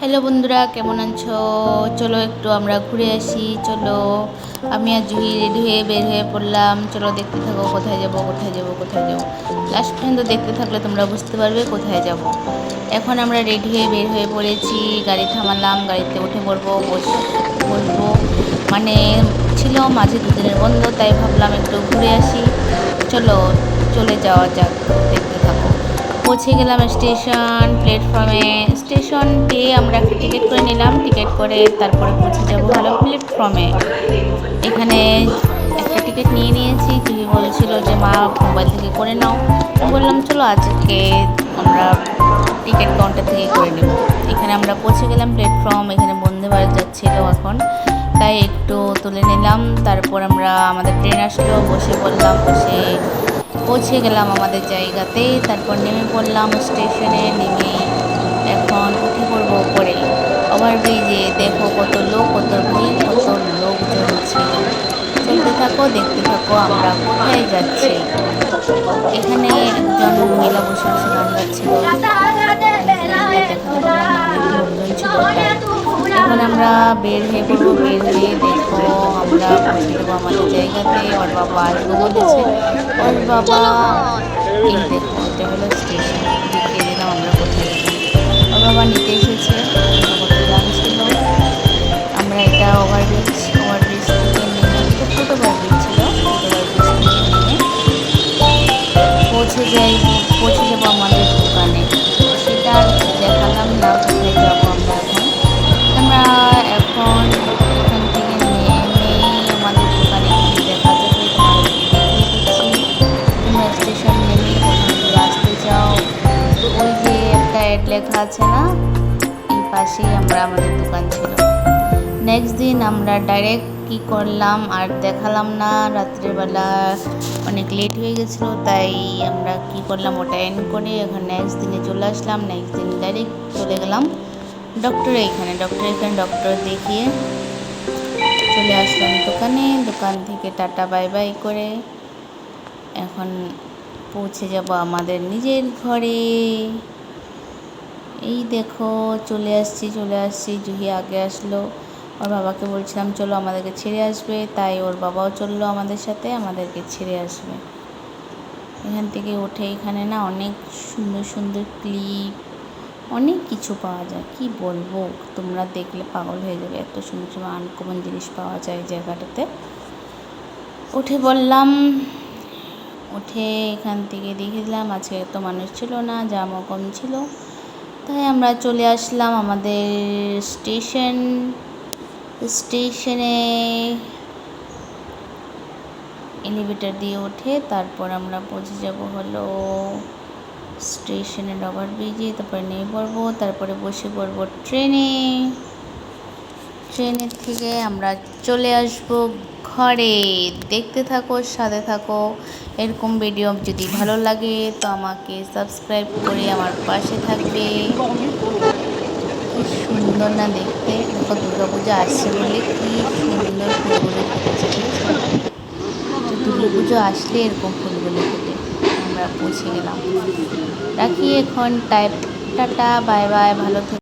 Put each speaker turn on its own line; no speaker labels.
Hello বন্ধুরা, কেমন আছো? চলো একটু আমরা ঘুরে আসি। চলো, আমি আর জুহি রেডি হয়ে বের হয়ে পড়লাম। চলো দেখতে থাকো, কোথায় যাব কোথায় যাব কোথায় যাব। লাস্ট পর্যন্ত দেখতে থাকলে তোমরা বুঝতে পারবে কোথায় যাব। এখন আমরা রেডি হয়ে বের হয়ে পড়েছি। গাড়ি থামালাম, গাড়িতে উঠে পড়বো, বসবো। মানে ছিল মাঝে দুদিনের বন্ধ, তাই ভাবলাম একটু ঘুরে আসি। চলো, চলে যাওয়া যাক, দেখতে থাকো। পৌঁছে গেলাম প্ল্যাটফর্মে। স্টেশন পেয়ে আমরা একটা টিকিট করে নিলাম। টিকিট করে তারপরে পৌঁছে যাব হলো প্ল্যাটফর্মে। এখানে একটা টিকিট নিয়ে নিয়েছি। জুহি বলছিল যে মা মোবাইল থেকে করে নাও। বললাম চলো আজকে আমরা টিকিট কাউন্টার থেকে করে নেব। এখানে আমরা পৌঁছে গেলাম প্ল্যাটফর্ম। এখানে বন্দে ভারত যাচ্ছিল এখন, তাই একটু তুলে নিলাম। তারপর আমরা আমাদের ট্রেন আসলো, বসে পড়লাম। পৌঁছে গেলাম আমাদের জায়গাতে। তারপর নেমে পড়লাম স্টেশনে। নেমে এখন উঠে পড়বো উপরে ওভারব্রিজে। দেখো কত লোক, কত ভিড়, কত লোকজন ছিল। চলতে থাকো, দেখতে থাকো আমরা কোথায় যাচ্ছি। এখানে একজন মহিলা বসে বসে গান গাচ্ছিল। দেখাতে পারলাম না, অনেক লোকজন ছিল তাই। এখন আমরা বের হয়ে পড়বো। বের হয়ে দেখো আমরা পৌঁছে যাবো আমাদের জায়গাতে। ওর বাবা আসবো বলেছে। ওর বাবা, এই দেখো এটা হলো স্টেশন। দেখিয়ে দিলাম আমরা কোথায় গেলাম। ওর বাবা নিতে এসেছে, কত গান ছিল। আমরা এটা ওভারব্রিজ থেকে নেমে, এটা ফুট ওভারব্রিজ ছিল। ফুট ওভারব্রিজ থেকে নেমে পৌঁছে যাবো আমাদের দোকানে। সেটা আর দেখালাম না কোথায় যাবো আমরা এখন এখান থেকে নেমে আমাদের দোকানে গিয়ে দেখা যাবে। তোমাদেরকে দেখিয়ে দিচ্ছি। তোমরা স্টেশন নেমে কোথাও যদি আসতে চাও, ওই যে একটা অ্যাড লেখা আছে না, এই পাশেই আমাদের দোকান ছিল। নেক্সট দিন আমরা ডাইরেক্ট কি করলাম আর দেখালাম না, রাত্রেবেলা অনেক লেট হয়ে গেছিলো, তাই আমরা কি করলাম ওটা এন্ড করে এখন নেক্সট দিনে চলে আসলাম। নেক্সট দিন ডাইরেক্ট চলে গেলাম ডক্টর এখানে ডক্টর দেখিয়ে চলে আসলাম দোকানে। দোকান থেকে টাটা বাই বাই করে এখন পৌঁছে যাব আমাদের নিজের ঘরে। এই দেখো চলে আসছি। জুহি আগে আসলো। ওর বাবাকে বলছিলাম চলো আমাদেরকে ছেড়ে আসবে, তাই ওর বাবাও চললো আমাদের সাথে, আমাদেরকে ছেড়ে আসবে। এখান থেকে উঠে এখানে না অনেক সুন্দর সুন্দর ক্লিপ, অনেক কিছু পাওয়া যায়। কি বলবো, তোমরা দেখলে পাগল হয়ে যাবে, এত সুন্দর সুন্দর আনকমন জিনিস পাওয়া যায় জায়গাটাতে। উঠে বললাম, উঠে এখান থেকে দেখে দিলাম আজকে এত মানুষ ছিল না, জামও কম ছিল, তাই আমরা চলে আসলাম আমাদের স্টেশনে। এলিভেটর দিয়ে উঠে তারপর আমরা পৌঁছে যাব হলো স্টেশনের ওভারব্রিজে। তারপরে নেমে পড়বো, তারপরে বসে পড়বো ট্রেনের থেকে আমরা চলে আসব ঘরে। দেখতে থাকো, সাথে থাকো। এরকম ভিডিও যদি ভালো লাগে তো আমাকে সাবস্ক্রাইব করে আমার পাশে থাকবে। কি সুন্দর না দেখতে। দেখো দুর্গাপূজা আসছে বলে কি সুন্দর ফুলগুলো ফুটেছে। দুর্গাপুজো আসলে এরকম ফুলগুলো ফুটে। আমরা পৌঁছে গেলাম। রাখি এখন, টাটা বাই বাই, ভালো থেকো।